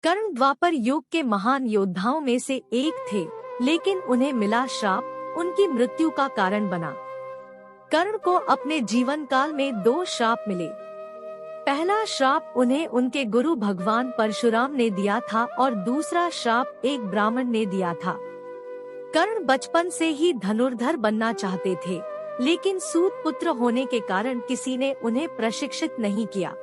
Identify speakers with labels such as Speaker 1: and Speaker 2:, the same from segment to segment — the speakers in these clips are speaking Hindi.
Speaker 1: कर्ण द्वापर युग के महान योद्धाओं में से एक थे, लेकिन उन्हें मिला श्राप उनकी मृत्यु का कारण बना। कर्ण को अपने जीवन काल में 2 श्राप मिले। पहला श्राप उन्हें उनके गुरु भगवान परशुराम ने दिया था और दूसरा श्राप एक ब्राह्मण ने दिया था। कर्ण बचपन से ही धनुर्धर बनना चाहते थे, लेकिन सूत पुत्र होने के कारण किसी ने उन्हें प्रशिक्षित नहीं किया।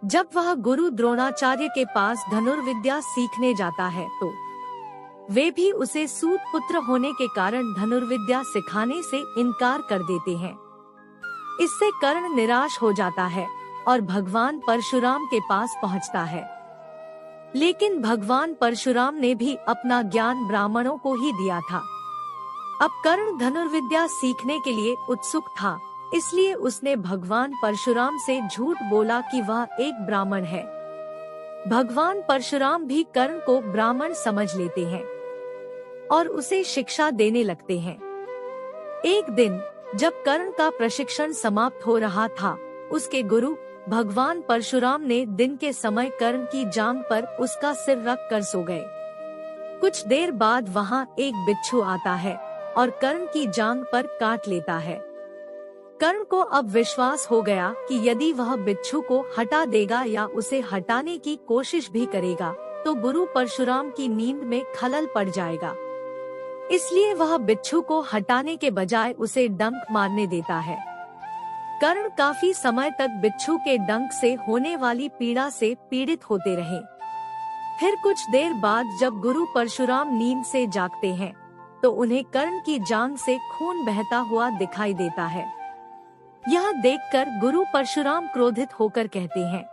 Speaker 1: जब वह गुरु द्रोणाचार्य के पास धनुर्विद्या सीखने जाता है तो वे भी उसे सूत पुत्र होने के कारण धनुर्विद्या सिखाने से इनकार कर देते हैं। इससे कर्ण निराश हो जाता है और भगवान परशुराम के पास पहुंचता है। लेकिन भगवान परशुराम ने भी अपना ज्ञान ब्राह्मणों को ही दिया था। अब कर्ण धनुर्विद्या सीखने के लिए उत्सुक था, इसलिए उसने भगवान परशुराम से झूठ बोला कि वह एक ब्राह्मण है। भगवान परशुराम भी कर्ण को ब्राह्मण समझ लेते हैं और उसे शिक्षा देने लगते हैं। एक दिन जब कर्ण का प्रशिक्षण समाप्त हो रहा था, उसके गुरु भगवान परशुराम ने दिन के समय कर्ण की जांघ पर उसका सिर रख कर सो गए। कुछ देर बाद वहां एक बिच्छू आता है और कर्ण की जांघ पर काट लेता है। कर्ण को अब विश्वास हो गया कि यदि वह बिच्छू को हटा देगा या उसे हटाने की कोशिश भी करेगा तो गुरु परशुराम की नींद में खलल पड़ जाएगा। इसलिए वह बिच्छू को हटाने के बजाय उसे डंक मारने देता है। कर्ण काफी समय तक बिच्छू के डंक से होने वाली पीड़ा से पीड़ित होते रहे। फिर कुछ देर बाद जब गुरु परशुराम नींद से जागते हैं तो उन्हें कर्ण की जांघ से खून बहता हुआ दिखाई देता है। यह देखकर गुरु परशुराम क्रोधित होकर कहते हैं,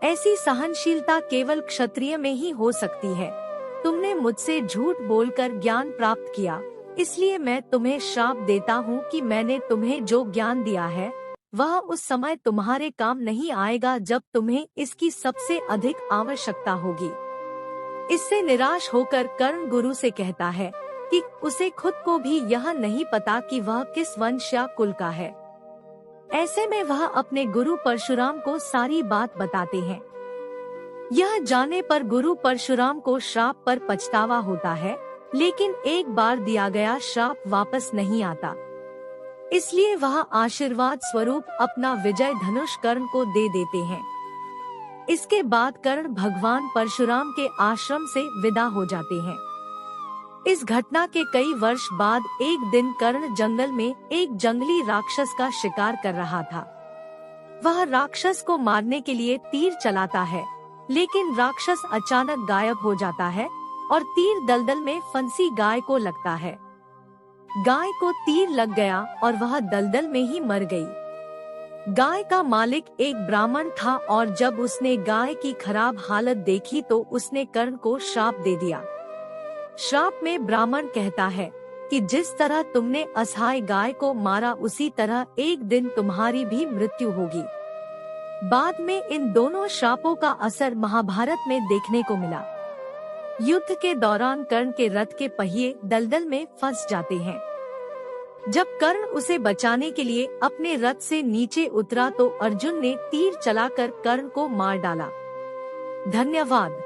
Speaker 1: ऐसी सहनशीलता केवल क्षत्रिय में ही हो सकती है। तुमने मुझसे झूठ बोलकर ज्ञान प्राप्त किया, इसलिए मैं तुम्हें श्राप देता हूँ कि मैंने तुम्हें जो ज्ञान दिया है वह उस समय तुम्हारे काम नहीं आएगा जब तुम्हें इसकी सबसे अधिक आवश्यकता होगी। इससे निराश होकर कर्ण गुरु से कहता है कि उसे खुद को भी यह नहीं पता कि वह किस वंश या कुल का है। ऐसे में वह अपने गुरु परशुराम को सारी बात बताते हैं। यह जाने पर गुरु परशुराम को श्राप पर पछतावा होता है, लेकिन एक बार दिया गया श्राप वापस नहीं आता। इसलिए वह आशीर्वाद स्वरूप अपना विजय धनुष कर्ण को दे देते हैं। इसके बाद कर्ण भगवान परशुराम के आश्रम से विदा हो जाते हैं। इस घटना के कई वर्ष बाद एक दिन कर्ण जंगल में एक जंगली राक्षस का शिकार कर रहा था। वह राक्षस को मारने के लिए तीर चलाता है, लेकिन राक्षस अचानक गायब हो जाता है और तीर दलदल में फंसी गाय को लगता है। गाय को तीर लग गया और वह दलदल में ही मर गई। गाय का मालिक एक ब्राह्मण था और जब उसने गाय की खराब हालत देखी तो उसने कर्ण को श्राप दे दिया। श्राप में ब्राह्मण कहता है कि जिस तरह तुमने असहाय गाय को मारा उसी तरह एक दिन तुम्हारी भी मृत्यु होगी। बाद में इन दोनों श्रापों का असर महाभारत में देखने को मिला। युद्ध के दौरान कर्ण के रथ के पहिए दलदल में फंस जाते हैं। जब कर्ण उसे बचाने के लिए अपने रथ से नीचे उतरा तो अर्जुन ने तीर चलाकर कर्ण को मार डाला। धन्यवाद।